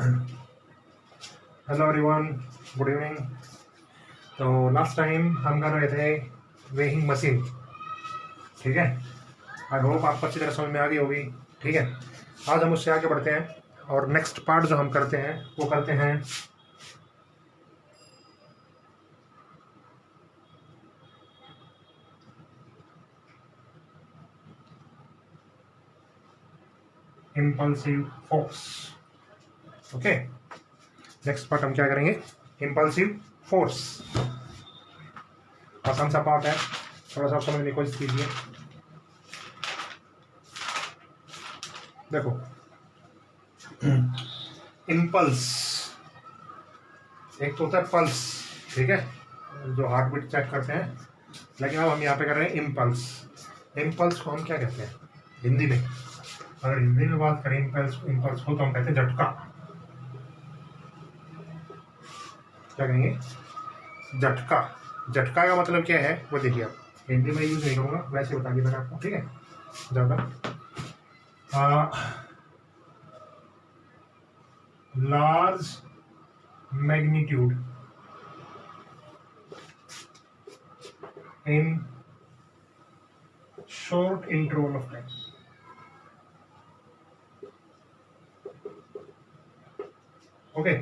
Hello everyone, good evening. तो last time हम कर रहे थे वेइंग मशीन, ठीक है। आई होप आपको अच्छी तरह समझ में आ गई होगी, ठीक है। आज हम उससे आगे बढ़ते हैं और नेक्स्ट पार्ट जो हम करते हैं वो करते हैं impulsive force. Okay, next part हम क्या करेंगे? Impulsive force. आसान सा पार्ट है, थोड़ा सा समझने की कोशिश कीजिए। देखो, इम्पल्स एक तो होता है पल्स, ठीक है, जो हार्ट बीट चेक करते हैं। लेकिन अब हम यहाँ पे कर रहे हैं इम्पल्स। इम्पल्स को हम क्या कहते हैं हिंदी में? अगर हिंदी में बात करें इम्पल्स इम्पल्स को तो हम कहते हैं झटका। क्या कहेंगे? झटका। झटका का मतलब क्या है वो देखिए आप। हिंदी में यूज नहीं करूँगा, वैसे बता दिया मैंने आपको, ठीक है। ज़्यादा large magnitude in short interval of time. Okay,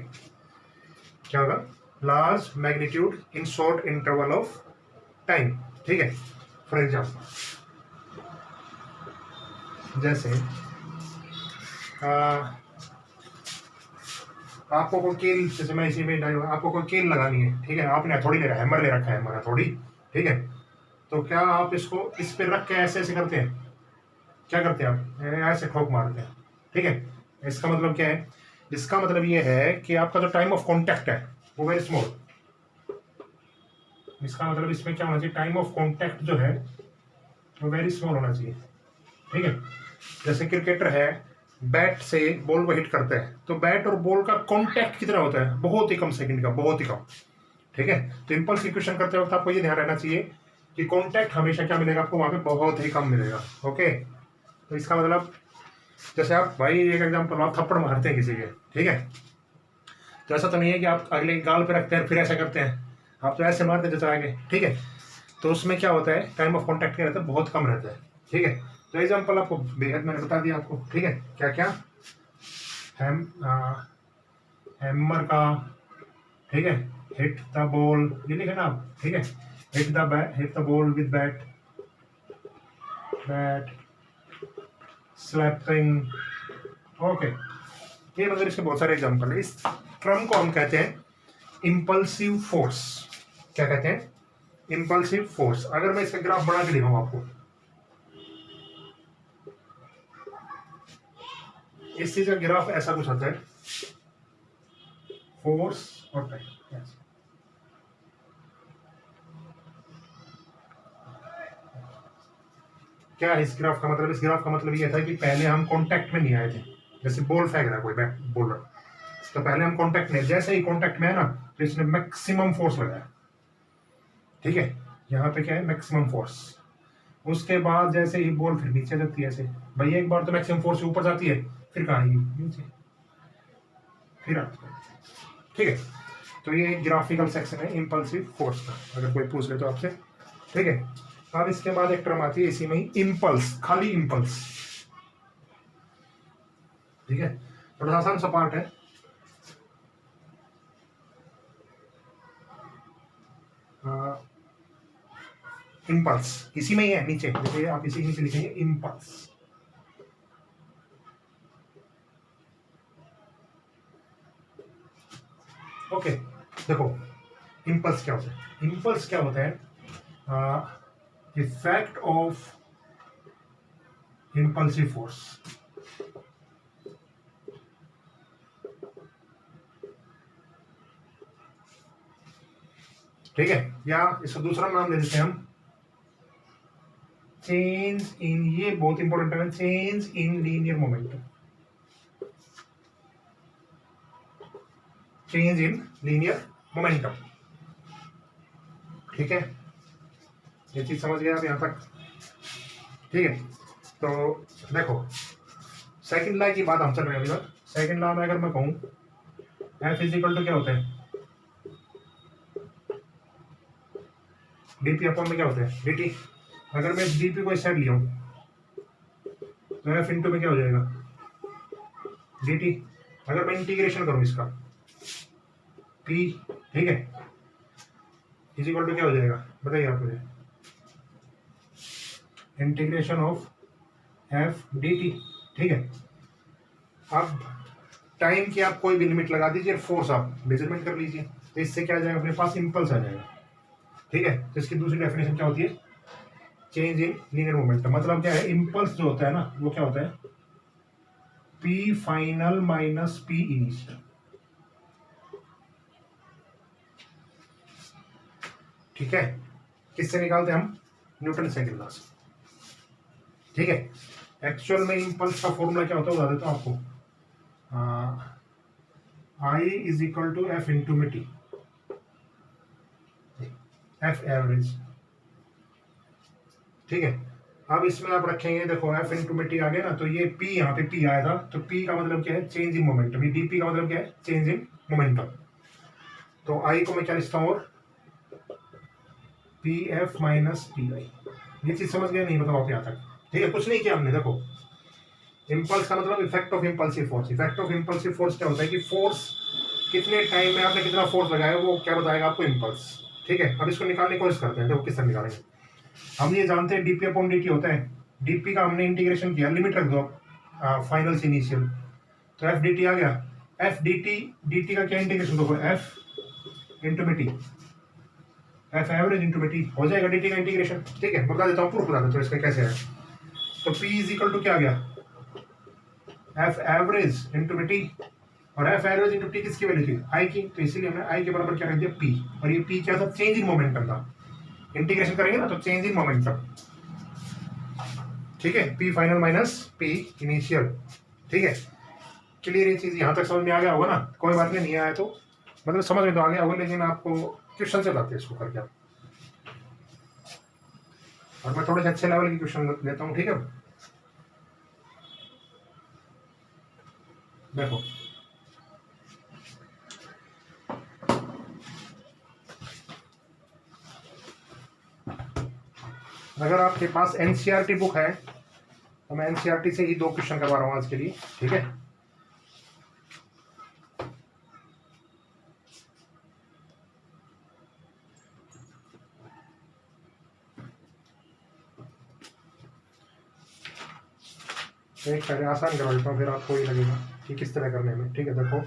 क्या होगा? Large magnitude in short interval of time, ठीक है। फॉर एग्जाम्पल, जैसे आपको कोई कील, जैसे मैं इसी में आपको कोई कील लगानी है, ठीक है। आपने हथौड़ी ले रखा है, हैमर ले रखा है, हैमर हथौड़ी, ठीक है। तो क्या आप इसको इस पे रख के ऐसे ऐसे करते हैं? क्या करते हैं आप? ऐसे ठोक मारते हैं, ठीक है। इसका मतलब क्या है? इसका मतलब ये है कि आपका जो टाइम ऑफ कॉन्टैक्ट है वो वेरी स्मॉल। इसका मतलब इसमें क्या होना चाहिए? टाइम ऑफ कॉन्टैक्ट जो है वो वेरी स्मॉल होना चाहिए, ठीक है। जैसे क्रिकेटर है, बैट से बॉल को हिट करता है, तो बैट और बॉल का कांटेक्ट कितना होता है? बहुत ही कम सेकंड का, बहुत ही कम, ठीक है। तो इंपल्स इक्वेशन करते वक्त आपको ये ध्यान रहना चाहिए कि कांटेक्ट हमेशा क्या मिलेगा आपको? वहां पे बहुत ही कम मिलेगा। ओके, तो इसका मतलब जैसे आप, भाई एक एग्जांपल, आप थप्पड़ मारते हैं किसी के, ठीक है। तो ऐसा तो नहीं है कि आप अगले गाल पे रखते हैं फिर ऐसा करते हैं, आप तो ऐसे मारते जैसे आगे, ठीक है। तो उसमें क्या होता है? टाइम ऑफ कॉन्टैक्ट क्या रहता है? बहुत कम रहता है, ठीक है। तो एग्जाम्पल आपको बेहद मैंने बता दिया आपको, ठीक है। क्या क्या? हैमर का, ठीक है, हिट द बॉल, ये लिखे ना आप, ठीक है। Hit the ball with bat, slapping. Okay, ये मतलब इसके बहुत सारे एग्जाम्पल है। इस क्रम को हम कहते हैं इम्पल्सिव फोर्स। क्या कहते हैं? Impulsive force. अगर मैं इसका ग्राफ बना के दिखाऊं आपको, इस चीज का ग्राफ ऐसा कुछ होता है, फोर्स और टाइम। क्या है इस ग्राफ का मतलब? इस ग्राफ का मतलब ये था कि पहले हम कांटेक्ट में नहीं आए थे। जैसे बॉल फेंक रहा कोई बैट बॉलर, तो पहले हम कांटेक्ट में, जैसे ही कांटेक्ट में है ना, तो इसने मैक्सिमम फोर्स लगाया, ठीक है। यहाँ पे क्या है? Maximum force. उसके बाद जैसे ही बॉल फिर नीचे जाती है, ऐसे भाई एक बार तो मैक्सिमम फोर्स ऊपर जाती है, फिर कहाँ आएगी? नीचे, फिर आती है, ठीक है। तो ये ग्राफिकल सेक्शन है इम्पल्सिव फोर्स का, अगर कोई पूछ ले तो आपसे, ठीक है। अब इसके बाद एक टर्म आती है इसी में ही, इम्पल्स, खाली इम्पल्स, ठीक है। थोड़ा आसान सा पार्ट है। इम्पल्स इसी में ही है नीचे, जैसे आप इसी के नीचे लिखेंगे इम्पल्स। ओके, देखो इम्पल्स क्या होता है? इम्पल्स क्या होता है? इफेक्ट ऑफ इम्पल्सिव फोर्स, ठीक है। या इसका दूसरा नाम ले देते हैं हम चेंज इन, ये बहुत इंपॉर्टेंट है, change in linear momentum. Change in linear momentum, ठीक है। ये चीज समझ गए आप यहां तक? ठीक है। तो देखो, सेकंड लॉ की बात हम चल रहे हैं अभी तक। सेकंड लॉ में अगर मैं कहूं एफ इज इक्वल टू क्या होता है, डीपी अपॉन में क्या होता है, dt। अगर मैं डीपी को इस साइड लिया हूँ तो एफ इंटू में क्या हो जाएगा, dt। अगर मैं इंटीग्रेशन करूँ इसका p, ठीक है, इज इक्वल टू क्या हो जाएगा बताइए आप मुझे, इंटीग्रेशन ऑफ एफ dt, ठीक है। अब टाइम की आप कोई भी लिमिट लगा दीजिए, फोर्स आप मेजरमेंट कर लीजिए, तो इससे क्या आ जाएगा, अपने पास इम्पल्स आ जाएगा, ठीक है। तो इसकी दूसरी डेफिनेशन क्या होती है, चेंज इन लीनियर मोमेंटम। मतलब क्या है, इम्पल्स जो होता है ना वो क्या होता है, P final minus P initial, ठीक है। किससे निकालते हैं हम, न्यूटन सेकंड लॉ से, ठीक है। एक्चुअल में इम्पल्स का फॉर्मूला क्या होता है बता देता हूँ आपको, I is equal to F into में टी, एफ एवरेज, ठीक है। अब इसमें आप रखेंगे, देखो एफ इंटू में टी आ गया ना, तो ये पी, यहाँ पे पी आया था, तो पी का मतलब क्या है, चेंज इन मोमेंटम, ये डीपी का मतलब क्या है, चेंज इन मोमेंटम। तो आई को मैं क्या लिखता हूँ, और P F minus T I. ये चीज समझ गया नहीं, बताओ आप यहाँ तक, ठीक है। कुछ नहीं किया हमने, देखो इम्पल्स का मतलब effect of impulsive force. Effect of impulsive force क्या होता है कि फोर्स कितने टाइम में आपने कितना फोर्स लगाया वो क्या बताएगा आपको, इम्पल्स, ठीक है। अब इसको निकालने की कोशिश करते हैं, देखो किस तरह निकालेंगे। हम ये जानते हैं डीपी अपॉन dt होता है, डीपी का हमने इंटीग्रेशन किया, लिमिट रख दो फाइनल से इनिशियल, तो एफ dt आ गया। एफ dt का क्या इंटीग्रेशन दो, एफ इंटू में टी, एफ एवरेज इंटू में टी हो जाएगा dt का इंटीग्रेशन, ठीक है। बता देता हूँ, प्रूफ बता देता हूँ इसका कैसे है। तो p इज इक्वल टू क्या आ गया, एफ एवरेज इंटू में टी, और एफ एवरेज इंटू टी किसकी वैल्यू थी, आई की, तो इसीलिए हमने आई के बराबर क्या रख दिया, p। और ये p क्या था, चेंज इन मोमेंटम था, इंटीग्रेशन करेंगे ना तो चेंज इन मोमेंटम, ठीक है। p final minus p initial, ठीक है। क्लियर, ये चीज यहाँ तक समझ में आ गया होगा ना, कोई बात नहीं आया तो मतलब समझ में तो आ गया होगा, लेकिन आपको क्वेश्चन से बताते हैं इसको करके आप, और मैं थोड़े से अच्छे लेवल की क्वेश्चन लेता हूँ, ठीक है। देखो अगर आपके पास एनसीईआरटी बुक है तो मैं एनसीईआरटी से ही 2 क्वेश्चन करवा रहा हूँ आज के लिए, ठीक है। एक पहले आसान करवा देता हूँ, फिर आपको ये लगेगा कि किस तरह करने में, ठीक है। देखो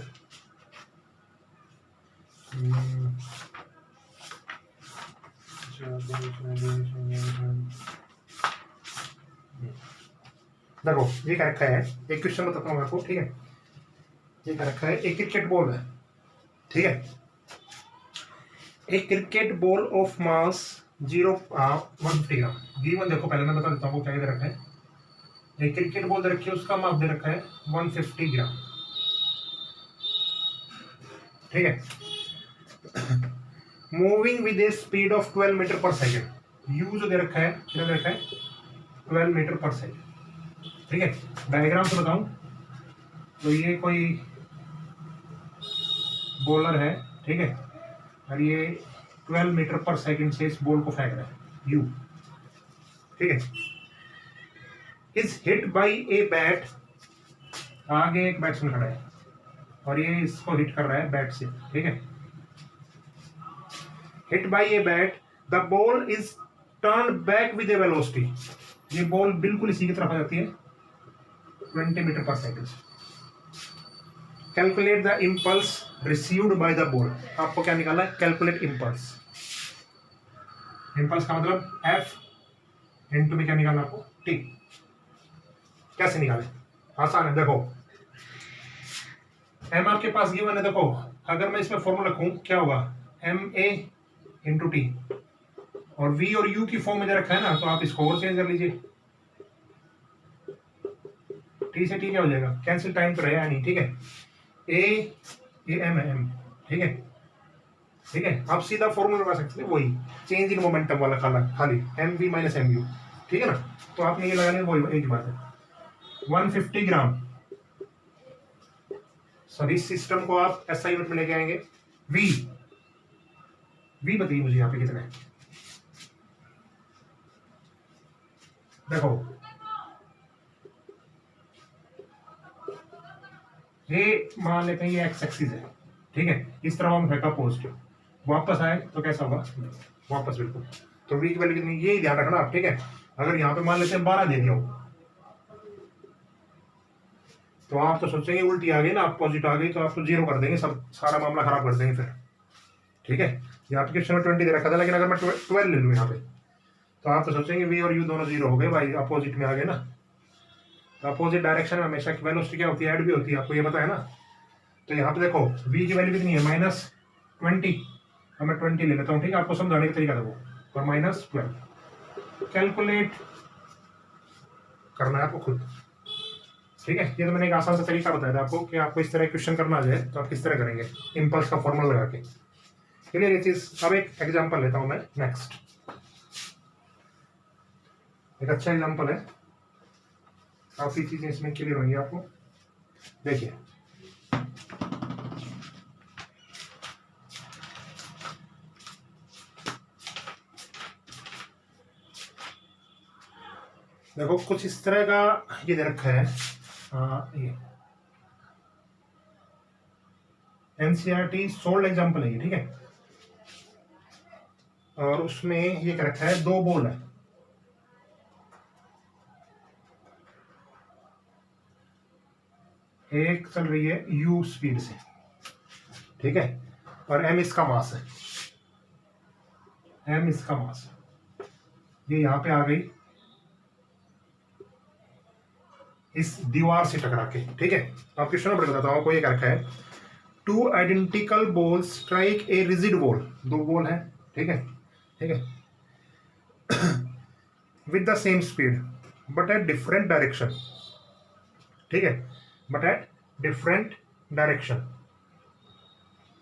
देखो ये क्या रखा है, एक क्वेश्चन बताता हूँ आपको, ठीक है। ये क्या रखा है, एक क्रिकेट बॉल है, ठीक है। एक cricket ball of mass 150 gram given, देखो पहले मैं बता देता हूँ क्या रखा है। एक क्रिकेट बॉल दे रखी है, उसका मास दे रखा है 150 ग्राम, ठीक है। Moving with a speed of 12 metre पर सेकेंड, यू जो दे रखा है क्या दे रखा है, 12 मीटर पर सेकेंड, ठीक है। डायग्राम से बताऊं तो ये कोई बॉलर है, ठीक है, और ये 12 मीटर पर सेकंड से इस बॉल को फेंक रहा है यू, ठीक है। Is hit by a bat, आगे एक बैट्समैन खड़ा है और ये इसको हिट कर रहा है बैट से, ठीक है। Hit by a bat, the ball is turn back with A velocity, ये बॉल बिल्कुल इसी की तरफ आ जाती है 20 मीटर पर second. Calculate the impulse received by the ball, आपको क्या निकालना है, कैलकुलेट इम्पल्स। इम्पल्स का मतलब एफ इंटू में क्या निकालना आपको, टी। कैसे निकाले, आसान है, देखो एम आपके पास गिवन है, देखो अगर मैं इसमें फॉर्मूला रखूं क्या होगा, एम ए इंटू टी, और वी और यू की फॉर्म में दे रखा है ना, तो आप इसको और चेंज कर लीजिए, टी से टी क्या हो जाएगा, कैंसिल, टाइम तो रहेगा नहीं, ठीक है। ए एम है एम, ठीक है, ठीक है। आप सीधा फॉर्मूला लगा सकते हैं, वही चेंज इन मोमेंटम वाला खाली m v minus m u, ठीक है ना। तो आपने ये लगाने वही एक बात है, 150 ग्राम सॉरी इस सिस्टम को आप एसआई यूनिट में लेके आएंगे। वी वी बताइए मुझे यहाँ पे कितने हैं। देखो ये मान लेते हैं ये एक्स एक्सिस है, ठीक है, इस तरह हम फेंका पॉजिटिव, वापस आए तो कैसा होगा, वापस बिल्कुल। तो वी की वैल्यू कितनी, ये ध्यान रखना आप, ठीक है। अगर यहाँ पे मान लेते हैं 12 दे दिया हो तो आप तो सोचेंगे उल्टी आ गई ना, आप पॉजिटिव आ गई तो आप तो जीरो कर देंगे, सब सारा मामला खराब कर देंगे फिर, ठीक है। यहाँ पे क्वेश्चन में 20 दे रखा था, लेकिन अगर मैं 12 ले लूँ यहाँ पे तो आप तो सोचेंगे वी और यू दोनों जीरो हो गए भाई, अपोजिट में आ गए ना। तो अपोजिट डायरेक्शन में हमेशा वेलोसिटी क्या होती है, ऐड भी होती है, आपको ये पता है ना। तो यहाँ पे देखो v की वैल्यू कितनी है, -20, अब मैं 20 ले लेता हूँ, ठीक है, आपको समझाने का तरीका देखो, और -12 कैलकुलेट करना है आपको खुद, ठीक है। ये तो मैंने एक आसान सा तरीका बताया था आपको कि आपको इस तरह क्वेश्चन करना आ जाए तो आप किस तरह करेंगे, इम्पल्स का फॉर्मूला लगा के। क्लियर ये चीज। अब एक एग्जांपल लेता हूं मैं नेक्स्ट, एक अच्छा एग्जांपल है, काफी चीजें इसमें क्लियर होंगी आपको। देखिए देखो कुछ इस तरह का ये दे रखा है, ये एनसीईआरटी सोल्ड एग्जांपल है ये, ठीक है। और उसमें ये क्या रखा है, 2 बॉल है, एक चल रही है u स्पीड से, ठीक है, और m इसका मास है, m इसका मास, ये यहां पे आ गई इस दीवार से टकरा के, ठीक है। आप क्वेश्चन नंबर बताता हूं आपको, ये क्या रखा है, 2 identical balls strike a rigid ball, 2 ball है, ठीक है, ठीक है, with the same speed but at different direction, ठीक है, but at different direction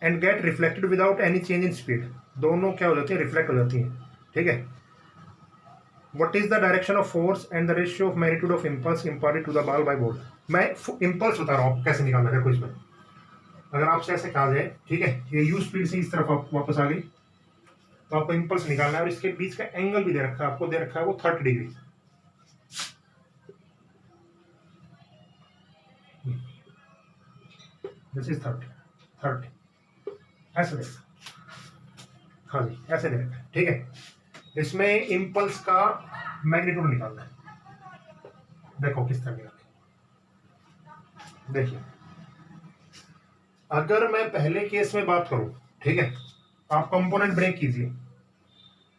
and gate reflected without any change in speed, दोनों क्या हो जाती है, रिफ्लेक्ट हो जाती है, ठीक है। What is the direction of force and the ratio of magnitude of impulse imparted to the ball by ball? मैं इम्पल्स बता रहा हूँ कैसे निकालना है, इसमें अगर आपसे ऐसे कहा जाए, ठीक है, ये u स्पीड से इस तरफ वापस आ गई तो आपको इम्पल्स निकालना है, और इसके बीच का एंगल भी दे रखा है, आपको दे रखा है वो 30 डिग्री, दिस इज 30 ऐसे दे, हाँ जी ऐसे दे रखा है, ठीक है। इसमें इम्पल्स का मैग्नीट्यूड निकालना है, देखो किस तरह निकालना, देखिए अगर मैं पहले केस में बात करूं, ठीक है, आप कंपोनेंट ब्रेक कीजिए,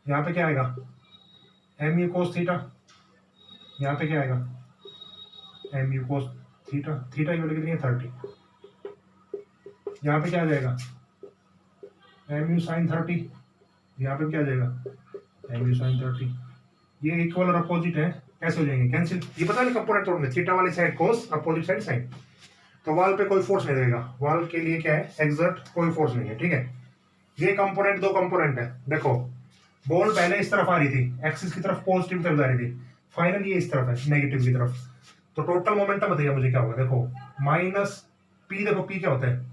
यहां पे क्या आएगा, mu cos थीटा, यहां पे क्या आएगा, mu cos थीटा, थीटा की वैल्यू कितनी है 30, यहां पे क्या आ जाएगा, mu sin 30, यहां पे क्या आ जाएगा, mu sin 30, ये इक्वल और अपोजिट है, कैसे हो जाएंगे, कैंसिल, ये पता नहीं कंपोनेंट तोड़ने, थीटा वाली साइड कोस, अपोजिट साइड साइन, तो वाल पे कोई फोर्स नहीं रहेगा, वाल के लिए क्या है, एक्सर्ट कोई फोर्स नहीं है, ठीक है। ये कंपोनेंट 2 कंपोनेंट है, देखो बॉल पहले इस तरफ आ रही थी, एक्सिस की तरफ पॉजिटिव तरफ जा रही थी, फाइनल ये इस तरफ है नेगेटिव की तरफ, तो टोटल मोमेंटम बताइए मुझे क्या होगा, देखो माइनस पी, देखो पी क्या होता है,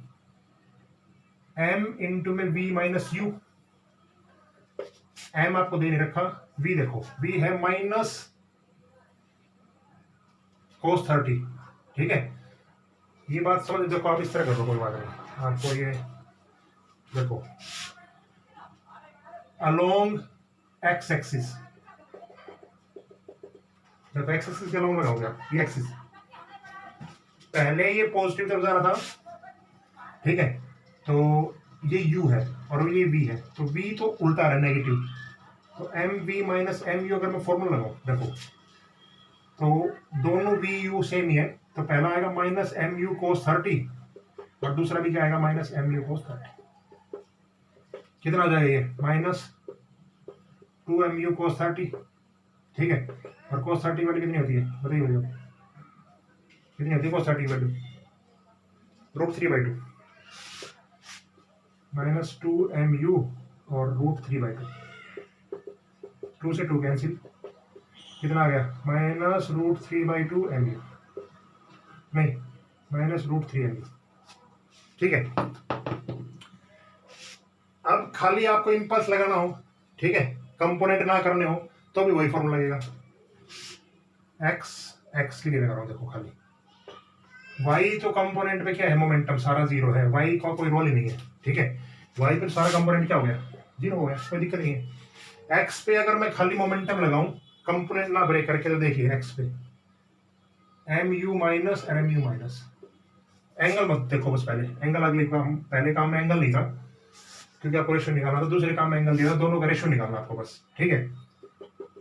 m इंटू में v माइनस यू, m आपको दे नहीं रखा, v देखो v है माइनस cos 30, ठीक है। ये बात समझ, देखो आप इस तरह कर दो, कोई बात नहीं, आपको ये देखो अलोंग एक्स एक्सिस, देखो एक्स एक्सिस के अलोंग लगाओगे आप, ये एक्सिस पहले ये पॉजिटिव तरफ जा रहा था, ठीक है, तो ये u है और ये v है, तो v तो उल्टा है नेगेटिव, तो mv माइनस mu अगर मैं फॉर्मूला लगाऊं, देखो तो दोनों v u सेम ही है, तो पहला आएगा माइनस mu cos 30 और दूसरा भी क्या आएगा, माइनस mu cos 30, कितना आ जाएगा ये, माइनस 2 mu cos 30, ठीक है, और cos 30 वैल्यू कितनी होती है, बताइए मुझे कितनी होती है cos 30 वैल्यू, √3/2, माइनस 2 mu और √3/2, 2 से 2 कैंसिल, कितना आ गया, माइनस √3/2 mu, नहीं माइनस √3 mu, ठीक है। अब खाली आपको इंपल्स लगाना हो, ठीक है, कंपोनेंट ना करने हो, तो भी वही फॉर्मूला लगेगा। एक्स एक्स के लिए लगा रहा हूं, देखो खाली वाई तो कंपोनेंट पे क्या है, मोमेंटम सारा जीरो है, वाई का कोई रोल ही नहीं है, ठीक है। वाई पे सारा कंपोनेंट क्या हो गया, जीरो हो गया, कोई दिक्कत नहीं है। एक्स पे अगर मैं खाली मोमेंटम लगाऊं कंपोनेंट ना ब्रेक करके, तो देखिए एक्स पे m u minus m u minus, angle मत देखो बस, पहले एंगल अगले काम, पहले काम में एंगल नहीं था क्योंकि आपको रेशो निकालना था, दूसरे काम में एंगल दिया था, दोनों का रेशो निकालना आपको बस, ठीक है।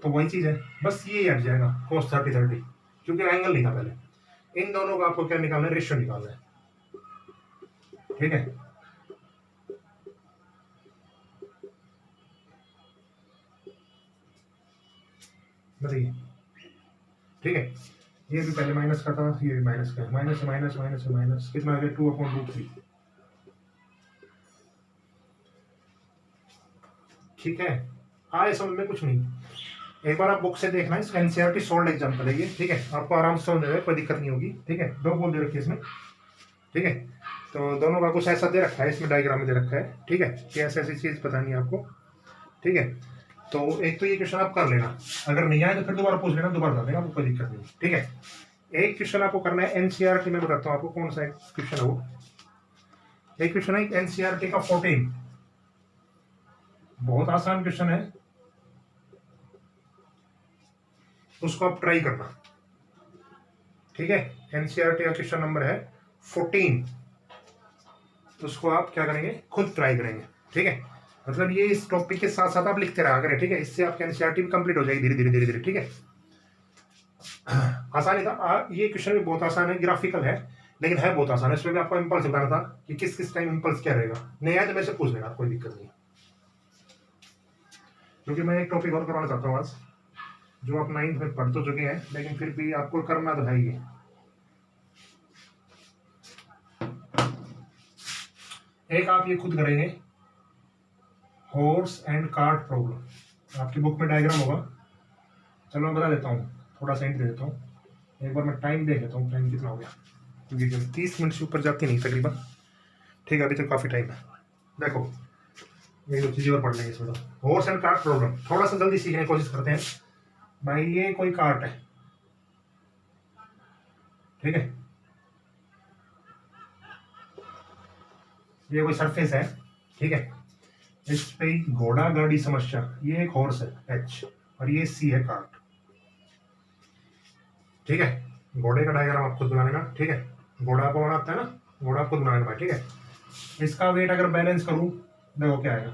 तो वही चीज है, बस ये हट जाएगा cos 30 क्योंकि एंगल नहीं था पहले। इन दोनों का आपको क्या निकालना है, रेशो निकालना है, ठीक है। बताइए, ठीक है। ये भी पहले माइनस का था, ये भी माइनस का है, माइनस से माइनस माइनस से माइनस कितना आ गया, 2/√3, ठीक है। आए समझ में कुछ नहीं, एक बार आप बुक से देखना, इसका एनसीईआरटी सोल्ड एग्जांपल है ये, ठीक है, आपको आराम से समझ में कोई दिक्कत नहीं होगी, ठीक है। दो बोल दे रखी है इसमें, ठीक है। तो दोनों का कुछ ऐसा दे रखा है, इसमें डायग्राम में दे रखा है, ठीक है, कि ऐसी ऐसी चीज पता नहीं आपको, ठीक है। तो एक तो ये क्वेश्चन आप कर लेना, अगर नहीं आए तो फिर दोबारा पूछ लेना, दोबारा बता देगा, आपको कोई दिक्कत नहीं, ठीक है। एक क्वेश्चन आपको करना है एनसीईआरटी में, बताता हूँ आपको कौन सा क्वेश्चन है वो। एक क्वेश्चन है एनसीईआरटी का 14, बहुत आसान क्वेश्चन है, उसको आप ट्राई करना, ठीक है। एनसीईआरटी का क्वेश्चन नंबर है 14, उसको आप क्या करेंगे, खुद ट्राई करेंगे, ठीक है। मतलब ये इस टॉपिक के साथ साथ आप लिखते रहा करें, ठीक है, इससे आपकी एनसीईआरटी भी कंप्लीट हो जाएगी धीरे धीरे धीरे धीरे, ठीक है। आसानी था, ये क्वेश्चन भी बहुत आसान है, ग्राफिकल है, लेकिन है बहुत आसान है। इसमें भी आपको इंपल्स बताना था कि किस किस टाइम इंपल्स क्या रहेगा, नहीं आया तो मेरे से पूछ लेना, कोई दिक्कत नहीं, क्योंकि मैं एक टॉपिक और करवाना चाहता हूँ आज, जो आप 9th में पढ़ तो चुके हैं, लेकिन फिर भी आपको करना तो है ही। एक आप ये खुद करेंगे, हॉर्स एंड कार्ट प्रॉब्लम, आपकी बुक में डायग्राम होगा, चलो मैं बता देता हूँ, थोड़ा सा हिंट दे देता हूँ। एक बार मैं टाइम देख लेता हूँ, टाइम कितना हो गया, क्योंकि जब 30 मिनट से ऊपर जाती नहीं तकरीबन, ठीक है, अभी तो काफ़ी टाइम है। देखो ये दो चीज़ें और पढ़ लेंगे इसमें, तो हॉर्स एंड कार्ट प्रॉब्लम थोड़ा सा जल्दी सीखने की कोशिश करते हैं। भाई ये कोई कार्ट है, ठीक है, ये कोई सरफेस है, ठीक है, इस पे घोड़ा गाड़ी समस्या, ये एक हॉर्स है एच, और ये सी है कार्ट, ठीक है। घोड़े का डायग्राम आप खुद बना लेना, ठीक है, घोड़ा आपको बनाता है ना, घोड़ा खुद बना लेना, ठीक है। इसका वेट अगर बैलेंस करूं, देखो क्या आएगा,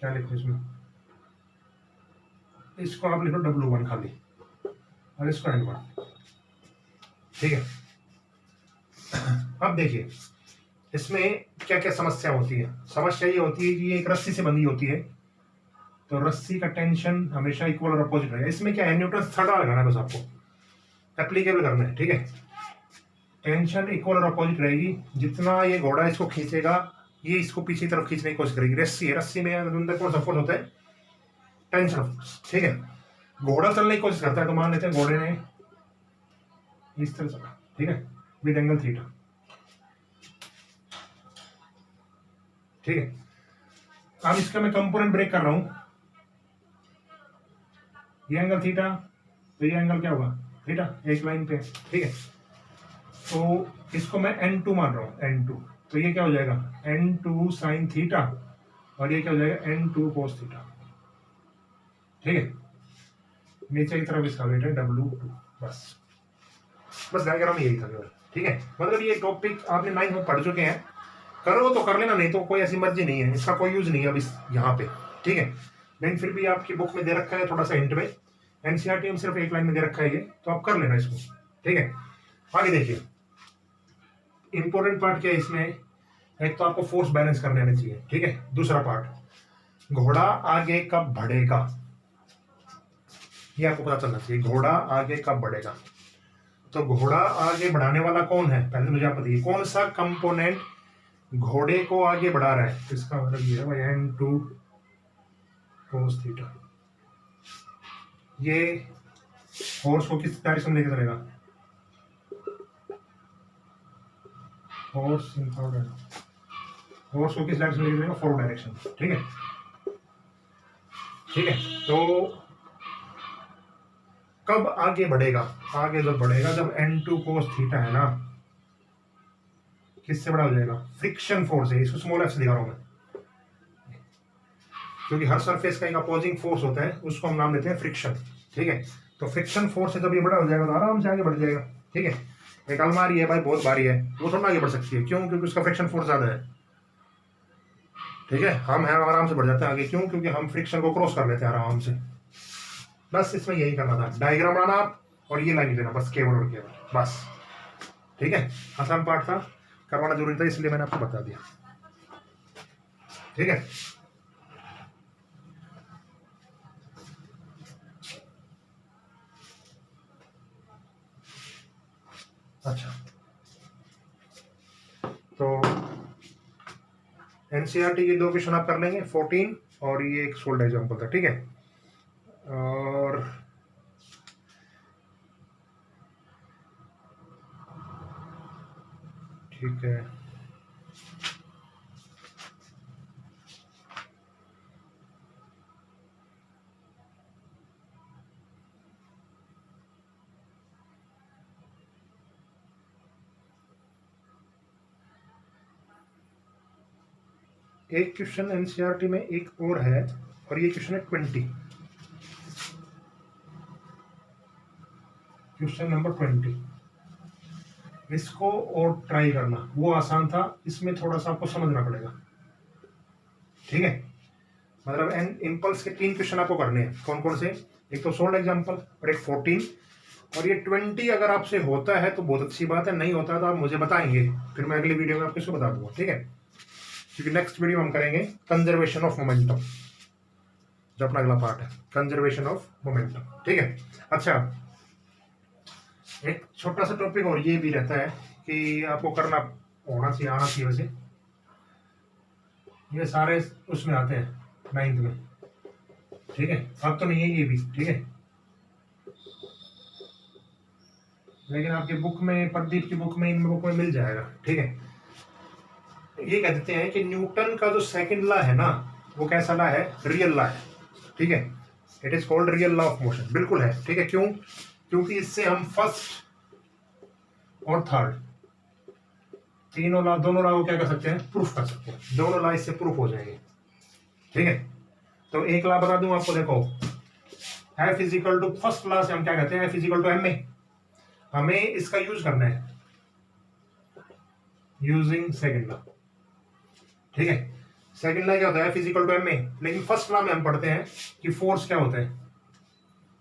क्या लिखो इसमें, इसको आप लिखो W1 खाली, और इसको N1, ठीक है। अब देखिए इसमें क्या क्या समस्या होती है। समस्या ये होती है कि ये एक रस्सी से बंधी होती है, तो रस्सी का टेंशन हमेशा इक्वल और अपोजिट रहेगा। इसमें क्या है, न्यूटन थर्ड लगाना है बस, आपको एप्लीकेबल करना है, ठीक है। टेंशन इक्वल और अपोजिट रहेगी, जितना ये घोड़ा इसको खींचेगा, ये इसको पीछे की तरफ खींचने की कोशिश करेगी। रस्सी है, रस्सी में अंदर कौन सा फोर्स होता है, टेंशन फोर्स, ठीक है। घोड़ा चलने की कोशिश करता है, तो मान लेते हैं घोड़े ने इस तरह चला, ठीक है, विद एंगल थीटा, ठीक है। अब इसका मैं कंपोनेंट ब्रेक कर रहा हूं, ये एंगल थीटा, तो ये एंगल क्या होगा, थीटा, एक लाइन पे, ठीक है। तो इसको मैं N2 मान रहा हूं, N2, तो ये क्या हो जाएगा, N2 साइन थीटा, और ये क्या हो जाएगा, N2 कोस थीटा, ठीक है। नीचे की तरफ इसका वेट है W2, बस डायग्राम यही था केवल, ठीक है। मतलब ये टॉपिक आपने 9th में पढ़ चुके हैं, करो तो कर लेना, नहीं तो कोई ऐसी मर्जी नहीं है, इसका कोई यूज नहीं है अब इस यहाँ पे, ठीक है। लेकिन फिर भी आपकी बुक में दे रखा है थोड़ा सा हिंट में, एनसीईआरटी में सिर्फ एक लाइन में दे रखा है ये, तो आप कर लेना इसको, ठीक है। आगे देखिए, इंपॉर्टेंट पार्ट क्या है इसमें, एक तो आपको फोर्स बैलेंस करने आना चाहिए, ठीक है। दूसरा पार्ट, घोड़ा आगे कब बढ़ेगा, ये आपको पता चलना चाहिए, घोड़ा आगे कब बढ़ेगा। तो घोड़ा आगे बढ़ाने वाला कौन है, पहले मुझे आप बताइए, कौन सा कंपोनेंट घोड़े को आगे बढ़ा रहा है। इसका मतलब ये है भाई N2 cos थीटा, ये फोर्स को किस डायरेक्शन में लेकर चलेगा, फोर्स इन फॉरवर्ड, फोर्स को किस डायरेक्शन में लेके जाएगा, फॉरवर्ड डायरेक्शन। ठीक है, ठीक है। तो कब आगे बढ़ेगा, आगे जब बढ़ेगा जब n2 cos थीटा है ना, किससे बड़ा हो जाएगा, फ्रिक्शन फोर्स है, इसको स्मॉल एफ से दिखा रहा हूं मैं, क्योंकि हर सरफेस का एक अपोजिंग फोर्स होता है, उसको हम नाम देते हैं फ्रिक्शन। ठीक है, तो फ्रिक्शन फोर्स से जब ये बड़ा हो जाएगा तो आराम से आगे बढ़ जाएगा। ठीक है, एक अलमारी है भाई बहुत भारी है, वो थोड़ा आगे बढ़ सकती है, क्यों, क्योंकि उसका फ्रिक्शन फोर्स ज्यादा है। ठीक है, हम हैं आराम से बढ़ जाते हैं आगे, क्यों, क्योंकि हम फ्रिक्शन को क्रॉस कर लेते हैं आराम से। बस इसमें यही करना था, डायग्राम बनाना आप और ये लाइन देना, बस केवल और केवल, बस। ठीक है, आसान पार्ट था, करवाना जरूरी था, इसलिए मैंने आपको बता दिया। ठीक है, अच्छा, तो एनसीईआरटी के 2 क्वेश्चन आप कर लेंगे, 14 और ये एक सोल्ड एग्जाम्पल था। ठीक है, और ठीक है, एक क्वेश्चन एनसीईआरटी में एक और है, और ये क्वेश्चन है 20, क्वेश्चन नंबर 20। इसको और ट्राई करना, वो आसान था, इसमें थोड़ा सा आपको समझना पड़ेगा। ठीक है, मतलब एन इम्पल्स के 3 क्वेश्चन आपको करने हैं, कौन कौन से, एक तो सोल्ड एग्जाम्पल और एक 14, और ये 20 अगर आपसे होता है तो बहुत अच्छी बात है, नहीं होता तो आप मुझे बताएंगे, फिर मैं अगली वीडियो में आपको इसको बता दूंगा। ठीक है, क्योंकि नेक्स्ट वीडियो हम करेंगे कंजर्वेशन ऑफ मोमेंटम, जो अपना अगला पार्ट है, कंजर्वेशन ऑफ मोमेंटम। ठीक है, अच्छा, एक छोटा सा टॉपिक और ये भी रहता है कि आपको करना होना चाहिए, आना चाहिए वैसे, ये सारे उसमें आते हैं 9th में। ठीक है, अब तो नहीं है ये भी। ठीक है, लेकिन आपकी बुक में, प्रदीप की बुक में, इन बुक में मिल जाएगा। ठीक है, ये कह देते हैं कि न्यूटन का जो सेकंड लॉ है ना, वो कैसा लॉ है, रियल लॉ है। ठीक है, it is called real law of motion, बिल्कुल है। ठीक है, क्यों, क्योंकि इससे हम फर्स्ट और थर्ड तीनों लॉ, दोनों लॉ को क्या कर सकते हैं, प्रूफ कर सकते हैं, दोनों लॉ इससे प्रूफ हो जाएंगे। ठीक है, तो एक लॉ बता दूं आपको, देखो, F is equal to, first law से हम क्या कहते हैं, F इजिकल टू ma, हमें इसका यूज करना है यूजिंग सेकंड लॉ। ठीक है, सेकंड लॉ क्या होता है, F इजिकल टू ma, लेकिन फर्स्ट लॉ में हम पढ़ते हैं कि फोर्स क्या होता है,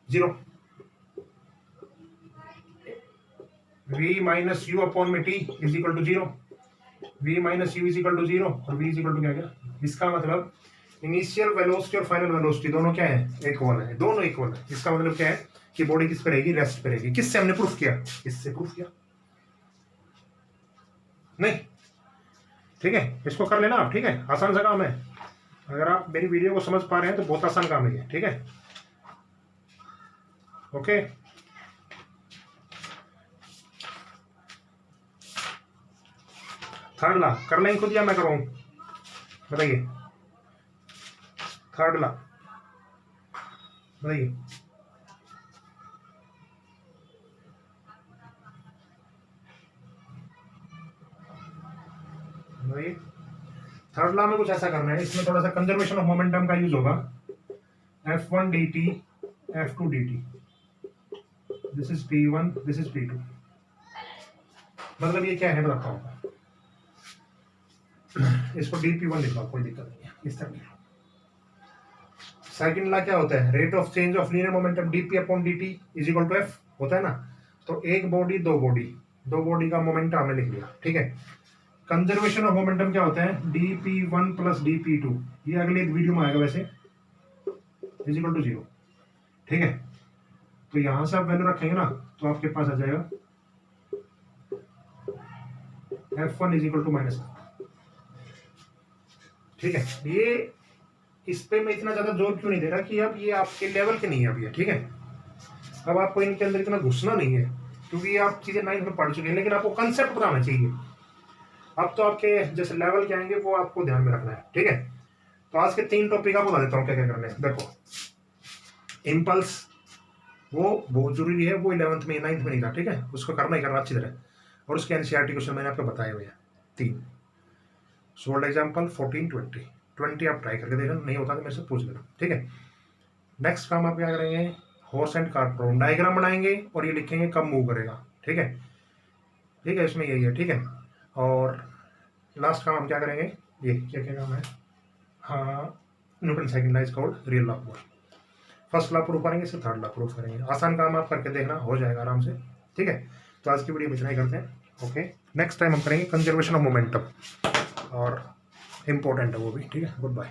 0, v माइनस यू अपॉन में t is equal to 0, v minus u is equal to 0, और v इज इक्वल टू क्या क्या, इसका मतलब इनिशियल वेलोसिटी और फाइनल वेलोसिटी दोनों क्या है, इक्वल है, दोनों इक्वल है। इसका मतलब क्या है कि बॉडी किस पे रहेगी, रेस्ट पे रहेगी। किससे हमने प्रूफ किया, इससे प्रूफ किया नहीं। ठीक है, इसको कर लेना आप। ठीक है, आसान सा काम है, अगर आप मेरी वीडियो को समझ पा रहे हैं तो बहुत आसान काम है ये। ठीक है, ओके, थर्ड ला कर लेंगे खुद या मैं करूँ, बताइए, थर्ड ला बताइए। बताइए, थर्ड लॉ में कुछ ऐसा करना है, इसमें थोड़ा सा कंजर्वेशन ऑफ मोमेंटम का यूज होगा, F1 dt, F2 dt, this is P1, this is P2। मतलब ये क्या है बताता हूँ, इसको dp1 लिखा, कोई दिक्कत नहीं है, इस तरह लिखो। सेकंड लॉ क्या होता है, rate of change of linear momentum dp upon dt is equal to f होता है ना। तो एक बॉडी, दो बॉडी का मोमेंटम हमने लिख लिया। ठीक है, कंजर्वेशन ऑफ मोमेंटम क्या होता है, dp1 प्लस dp2, ये अगले वीडियो में आएगा वैसे, इज इक्वल टू 0। ठीक है, तो यहां से आप वैल्यू रखेंगे ना, तो आपके पास आ जाएगा F1 is equal to minus. ठीक है, ये इस पे मैं इतना ज्यादा जोर क्यों नहीं दे रहा कि अब ये आपके लेवल के नहीं है अभी है। ठीक है, अब आपको इनके अंदर इतना घुसना नहीं है, क्योंकि आप चीजें 9th में पढ़ चुके हैं, लेकिन आपको कंसेप्ट बताना चाहिए। अब तो आपके जैसे लेवल के आएंगे वो आपको ध्यान में रखना है, ठीक है। तो आज के 3 टॉपिक आपको बता देता हूँ क्या क्या करने हैं। देखो, इम्पल्स वो बहुत जरूरी है, वो 11th में 9th में नहीं था, ठीक है, उसको करना ही करना अच्छी तरह। और उसके एनसीईआरटी क्वेश्चन मैंने आपको बताए हुए हैं 3। सोल्ड एग्जाम्पल 14, 20 आप ट्राई करके देखना, नहीं होता तो मेरे से पूछ लेना, ठीक है। नेक्स्ट काम आप क्या करेंगे, horse and car problem diagram बनाएंगे और ये लिखेंगे कब मूव करेगा, ठीक है, ठीक है, इसमें यही है, ठीक है। और लास्ट काम हम क्या करेंगे, ये क्या क्या काम है, हाँ, Newton second law is called real law of motion. First law proof करेंगे, फिर थर्ड लॉ प्रूफ करेंगे। आसान काम आप करके देखना, हो जाएगा आराम से, ठीक है। तो आज की वीडियो में इतना ही करते हैं, ओके। नेक्स्ट टाइम हम करेंगे कंजर्वेशन ऑफ मोमेंटम, और इम्पोर्टेंट है वो भी, ठीक है। Good bye.